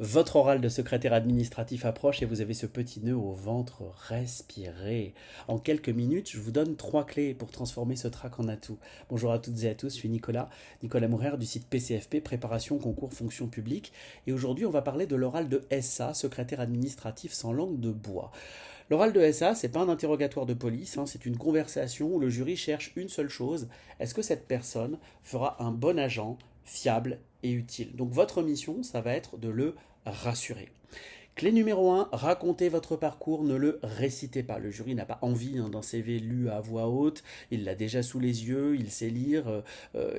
Votre oral de secrétaire administratif approche et vous avez ce petit nœud au ventre. Respirez. En quelques minutes, je vous donne 3 clés pour transformer ce trac en atout. Bonjour à toutes et à tous, je suis Nicolas Mourer du site PCFP, Préparation Concours Fonction Publique. Et aujourd'hui, on va parler de l'oral de SA, secrétaire administratif sans langue de bois. L'oral de SA, c'est pas un interrogatoire de police, c'est une conversation où le jury cherche une seule chose. Est-ce que cette personne fera un bon agent, fiable et utile? Donc votre mission, ça va être de le rassurer. Clé numéro 1, racontez votre parcours, ne le récitez pas. Le jury n'a pas envie d'un CV lu à voix haute, il l'a déjà sous les yeux, il sait lire,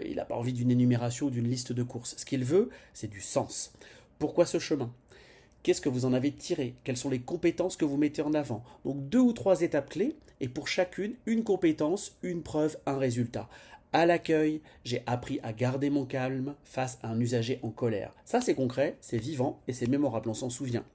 il n'a pas envie d'une énumération ou d'une liste de courses. Ce qu'il veut, c'est du sens. Pourquoi ce chemin? Qu'est-ce que vous en avez tiré? Quelles sont les compétences que vous mettez en avant? Donc 2 ou 3 étapes clés, et pour chacune, une compétence, une preuve, un résultat. À l'accueil, j'ai appris à garder mon calme face à un usager en colère. Ça, c'est concret, c'est vivant et c'est mémorable, on s'en souvient.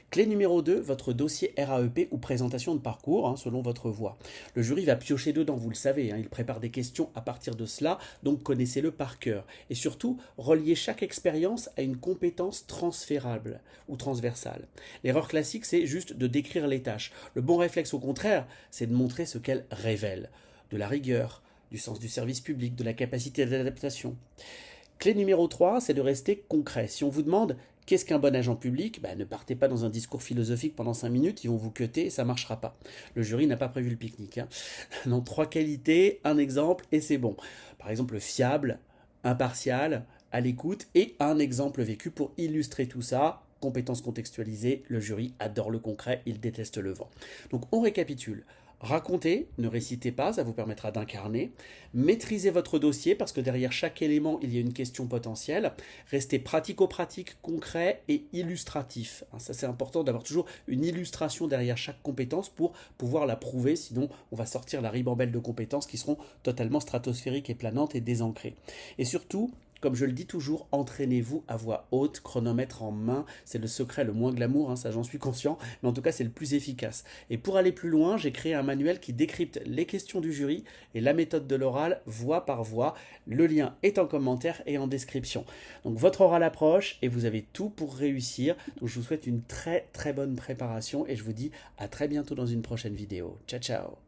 Clé numéro 2, votre dossier RAEP ou présentation de parcours, selon votre voix. Le jury va piocher dedans, vous le savez, il prépare des questions à partir de cela, donc connaissez-le par cœur. Et surtout, reliez chaque expérience à une compétence transférable ou transversale. L'erreur classique, c'est juste de décrire les tâches. Le bon réflexe, au contraire, c'est de montrer ce qu'elles révèlent. De la rigueur, du sens du service public, de la capacité d'adaptation. Clé numéro 3, c'est de rester concret. Si on vous demande qu'est-ce qu'un bon agent public, ne partez pas dans un discours philosophique pendant 5 minutes, ils vont vous queuter et ça ne marchera pas. Le jury n'a pas prévu le pique-nique. Non, 3 qualités, un exemple et c'est bon. Par exemple, fiable, impartial, à l'écoute et un exemple vécu pour illustrer tout ça. Compétences contextualisées, le jury adore le concret, il déteste le vent. Donc on récapitule. Racontez, ne récitez pas, ça vous permettra d'incarner. Maîtrisez votre dossier parce que derrière chaque élément, il y a une question potentielle. Restez pratico-pratique, concret et illustratif. Ça, c'est important d'avoir toujours une illustration derrière chaque compétence pour pouvoir la prouver. Sinon, on va sortir la ribambelle de compétences qui seront totalement stratosphériques et planantes et désancrées. Et surtout, comme je le dis toujours, entraînez-vous à voix haute, chronomètre en main. C'est le secret le moins glamour, ça j'en suis conscient, mais en tout cas c'est le plus efficace. Et pour aller plus loin, j'ai créé un manuel qui décrypte les questions du jury et la méthode de l'oral voix par voix. Le lien est en commentaire et en description. Donc votre oral approche et vous avez tout pour réussir. Donc je vous souhaite une très très bonne préparation et je vous dis à très bientôt dans une prochaine vidéo. Ciao ciao.